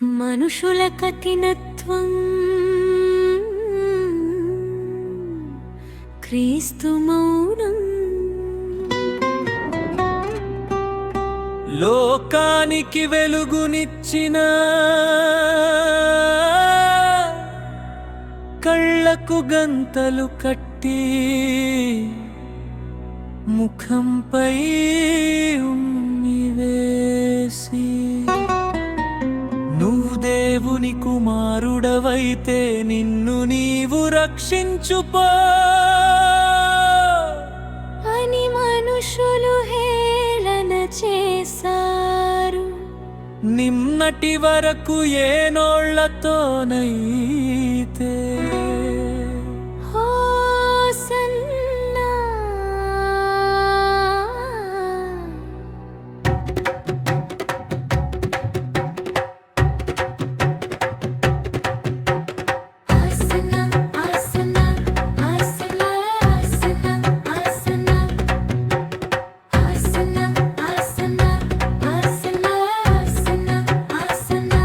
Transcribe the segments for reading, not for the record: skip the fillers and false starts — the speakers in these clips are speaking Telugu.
మనుషుల కఠినత్వం క్రీస్తు మౌనం. లోకానికి వెలుగునిచ్చిన కళ్ళకు గంతలు కట్టి ముఖంపై ఉమ్మివేసి నువ్వు దేవుని కుమారుడవైతే నిన్ను నీవు రక్షించుపో అని మనుషులు హేళన చేశారు. నిన్నటి వరకు ఏ నోళ్లతోనైతే హోసన్నా ఆసన్నా ఆసన్నా ఆసన్నా ఆసన్నా ఆసన్నా ఆసన్నా ఆసన్నా ఆసన్నా ఆసన్నా.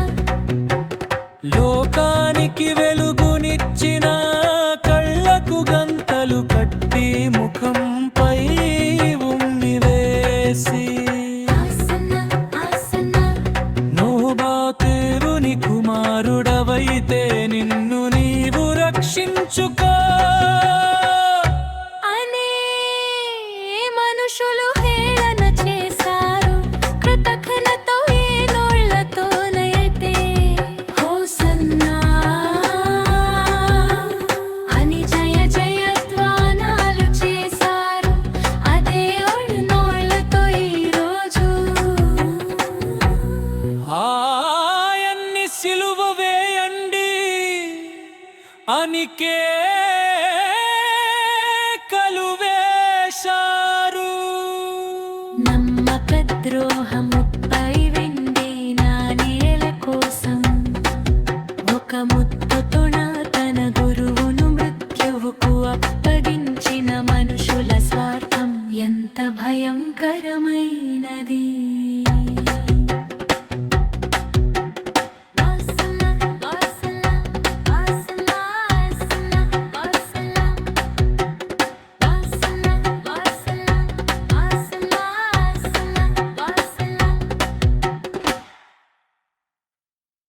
లోకానికి వెలుగునిచ్చిన కళ్ళకు గంతలు కట్టి ముఖంపై ఉమ్మివేసి నోబాతేరుని కుమారుడవైతే నిన్ను నీవు రక్షించుకో అనే మనుషులు హేళన చేశారు. కృతజ్ఞతతో ఏ నోళ్లతోనైతే హోసన్నా అని జయ జయధ్వానాలు చేశారు. అదే నోళ్లతో ఈరోజు ఆయన్ని సిలువ వేయండి అనికే కలువేశారు. నమ్మక ద్రోహముపై వెండి నాణేల కోసం ఒక ముత్తుతోన తన గురువును మృత్యువుకు అప్పగించిన మనుషుల స్వార్థం ఎంత భయంకరమైనది.